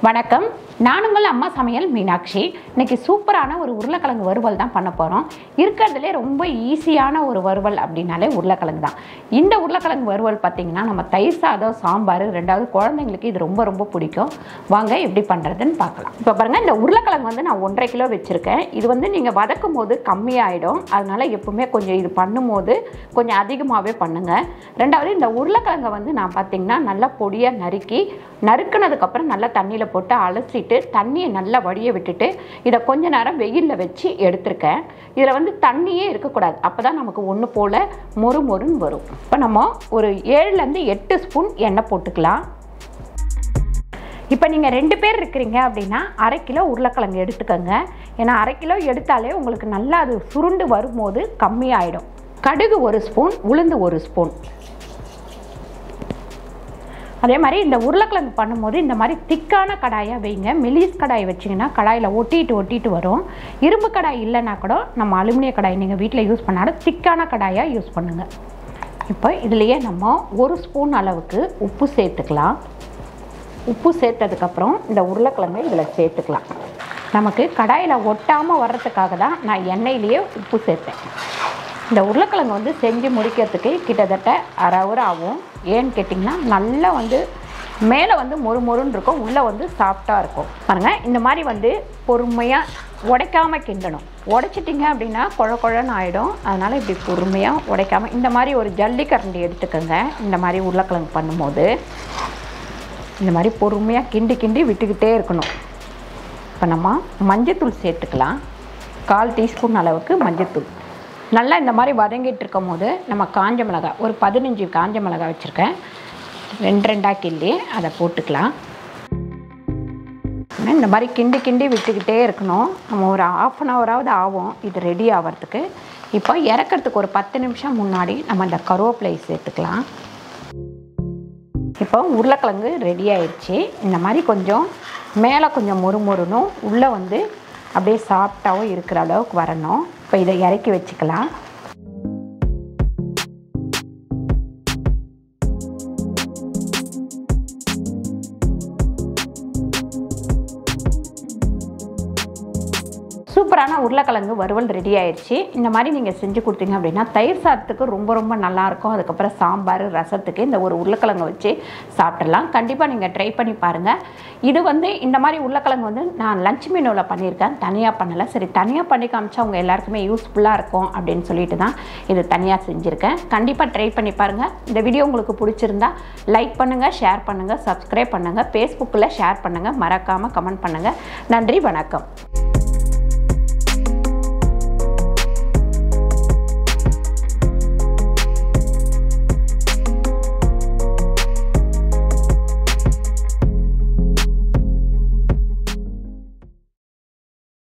வணக்கம் நான் உங்கள் அம்மா சமையல் மீனாட்சி. இன்னைக்கு சூப்பரான ஒரு உருளைக்கிழங்கு வறுவல் தான் பண்ண போகிறோம். இருக்கிறதுலே ரொம்ப ஈஸியான ஒரு வறுவல் அப்படின்னாலே உருளைக்கிழங்கு தான். இந்த உருளைக்கிழங்கு வறுவல் பார்த்திங்கன்னா நம்ம தயிர் சாதம், சாம்பார், ரெண்டாவது குழந்தைங்களுக்கு இது ரொம்ப ரொம்ப பிடிக்கும். வாங்க எப்படி பண்ணுறதுன்னு பார்க்கலாம். இப்போ பாருங்கள், இந்த உருளைக்கிழங்கு வந்து நான் 1.5 கிலோ வச்சுருக்கேன். இது வந்து நீங்கள் வதக்கும் போது கம்மியாயிடும். அதனால் எப்பவுமே கொஞ்சம் இது பண்ணும்போது கொஞ்சம் அதிகமாகவே பண்ணுங்கள். ரெண்டாவது இந்த உருளைக்கிழங்கை வந்து நான் பார்த்திங்கன்னா நல்லா பொடியாக நறுக்குனதுக்கப்புறம் நல்லா தண்ணியில் போட்டு அலசிட்டு தண்ணியை நல்லா வடிய விட்டுட்டு இதை கொஞ்ச நேரம் வெயிலில் வச்சு எடுத்திருக்கேன். இதில் வந்து தண்ணியே இருக்கக்கூடாது, அப்போ தான் நமக்கு ஒன்று போல் மொறுன்னு வரும். இப்போ நம்ம ஒரு 7லேருந்து 8 ஸ்பூன் எண்ணெய் போட்டுக்கலாம். இப்போ நீங்கள் 2 பேர் இருக்கிறீங்க அப்படின்னா 1/2 கிலோ உருளைக்கிழங்கு எடுத்துக்கோங்க. ஏன்னா 1/2 கிலோ எடுத்தாலே உங்களுக்கு நல்லா அது சுருண்டு வரும்போது கம்மியாயிடும். கடுகு 1 ஸ்பூன், உளுந்து 1 ஸ்பூன். அதே மாதிரி இந்த உருளைக்கிழங்கு பண்ணும்போது இந்த மாதிரி திக்கான கடாயாக வைங்க. மெலிஸ் கடாய் வச்சிங்கன்னா கடாயில் ஒட்டிட்டு வரும். இரும்பு கடாய் இல்லைன்னா கூட நம்ம அலுமினிய கடாய் நீங்கள் வீட்டில் யூஸ் பண்ணாலும் திக்கான கடாயாக யூஸ் பண்ணுங்கள். இப்போ இதுலேயே நம்ம 1 ஸ்பூன் அளவுக்கு உப்பு சேர்த்துக்கலாம். உப்பு சேர்த்ததுக்கப்புறம் இந்த உருளைக்கிழங்கை இதில் சேர்த்துக்கலாம். நமக்கு கடாயில் ஒட்டாமல் வர்றதுக்காக தான் நான் எண்ணெயிலேயே உப்பு சேர்த்தேன். இந்த உருளைக்கிழங்கு வந்து செஞ்சு முடிக்கிறதுக்கு கிட்டத்தட்ட 1/2 hour ஆகும். ஏன்னு கேட்டிங்கன்னா நல்லா வந்து மேலே வந்து மொறுன்னு இருக்கும், உள்ளே வந்து சாஃப்டாக இருக்கும். பாருங்கள், இந்த மாதிரி வந்து பொறுமையாக உடைக்காமல் கிண்டணும். உடைச்சிட்டிங்க அப்படின்னா குழன்னு ஆகிடும். அதனால் இப்படி பொறுமையாக உடைக்காமல் இந்த மாதிரி ஒரு ஜல்லிக்கரண்டி எடுத்துக்கோங்க. இந்த மாதிரி உருளைக்கிழங்கு பண்ணும்போது இந்த மாதிரி பொறுமையாக கிண்டி விட்டுக்கிட்டே இருக்கணும். இப்போ நம்ம மஞ்சத்தூள் சேர்த்துக்கலாம். 1/4 டீஸ்பூன் அளவுக்கு மஞ்சத்தூள். நல்லா இந்த மாதிரி வதங்கிட்டு இருக்கும் போது நம்ம காஞ்ச மிளகாய் ஒரு 15 காஞ்ச மிளகாய் வச்சுருக்கேன், 2 கிள்ளி அதை போட்டுக்கலாம். இந்த மாதிரி கிண்டி விட்டுக்கிட்டே இருக்கணும். நம்ம ஒரு 1/2 hour ஆகும் இது ரெடி ஆகிறதுக்கு. இப்போ இறக்கிறதுக்கு ஒரு 10 நிமிஷம் முன்னாடி நம்ம இந்த கருவேப்பிலை சேர்த்துக்கலாம். இப்போ உருளைக்கிழங்கு ரெடி ஆயிடுச்சு. இந்த மாதிரி கொஞ்சம் மேலே கொஞ்சம் மொறுன்னும் உள்ளே வந்து அப்படியே சாஃப்டாகவும் இருக்கிற அளவுக்கு வரணும். இப்போ இதை இறக்கி வச்சுக்கலாம். சூப்பரான உருளைக்கிழங்கு வறுவல் ரெடி ஆயிடுச்சு. இந்த மாதிரி நீங்கள் செஞ்சு கொடுத்தீங்க அப்படின்னா தயிர் சாதத்துக்கு ரொம்ப நல்லாயிருக்கும். அதுக்கப்புறம் சாம்பார், ரசத்துக்கு இந்த ஒரு உருளைக்கிழங்கு வச்சு சாப்பிட்றலாம். கண்டிப்பாக நீங்கள் ட்ரை பண்ணி பாருங்கள். இது வந்து இந்த மாதிரி உருளைக்கிழங்கு வந்து நான் லஞ்ச் மெனுவில் பண்ணியிருக்கேன், தனியாக பண்ணலை. சரி, தனியாக பண்ணி காமிச்சா அவங்க எல்லாருக்குமே யூஸ்ஃபுல்லாக இருக்கும் அப்படின்னு சொல்லிட்டு தான் இது தனியாக செஞ்சுருக்கேன். கண்டிப்பாக ட்ரை பண்ணி பாருங்கள். இந்த வீடியோ உங்களுக்கு பிடிச்சிருந்தா லைக் பண்ணுங்கள், ஷேர் பண்ணுங்கள், சப்ஸ்கிரைப் பண்ணுங்கள், ஃபேஸ்புக்கில் ஷேர் பண்ணுங்கள், மறக்காமல் கமெண்ட் பண்ணுங்கள். நன்றி, வணக்கம்.